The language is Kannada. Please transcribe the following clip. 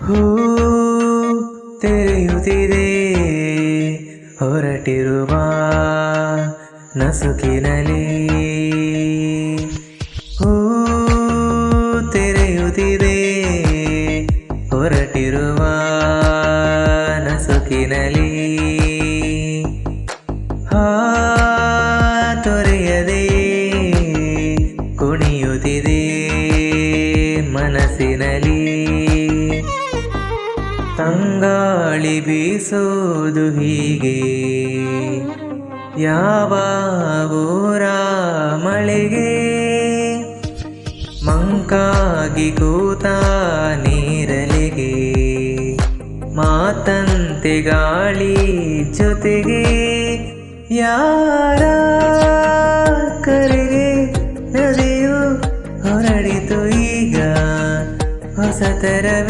ಹೂ ತೆರೆಯುತ್ತಿದೆ ಹೊರಟಿರುವ ನಸುಕಿನಲ್ಲಿ. ಹೂ ತೆರೆಯುತ್ತಿದೆ ಹೊರಟಿರುವ ನಸುಕಿನಲ್ಲಿ. ತೊರೆಯದೆ ಕುಣಿಯುತ್ತಿದೆ ಮನಸ್ಸಿನಲ್ಲಿ. ತಂಗಾಳಿ ಬೀಸೋದು ಹೀಗೆ ಯಾವ ಊರ ಮಳೆಗೆ. ಮಂಕಾಗಿ ಕೂತ ನೀರಲೆಗೆ ಮಾತಂತೆ ಗಾಳಿ ಜೊತೆಗೆ. ಯಾರ ಕರೆಗೆ ನದಿಯು ಹೊರಡಿತು ಈಗ ಹೊಸತರವೇ.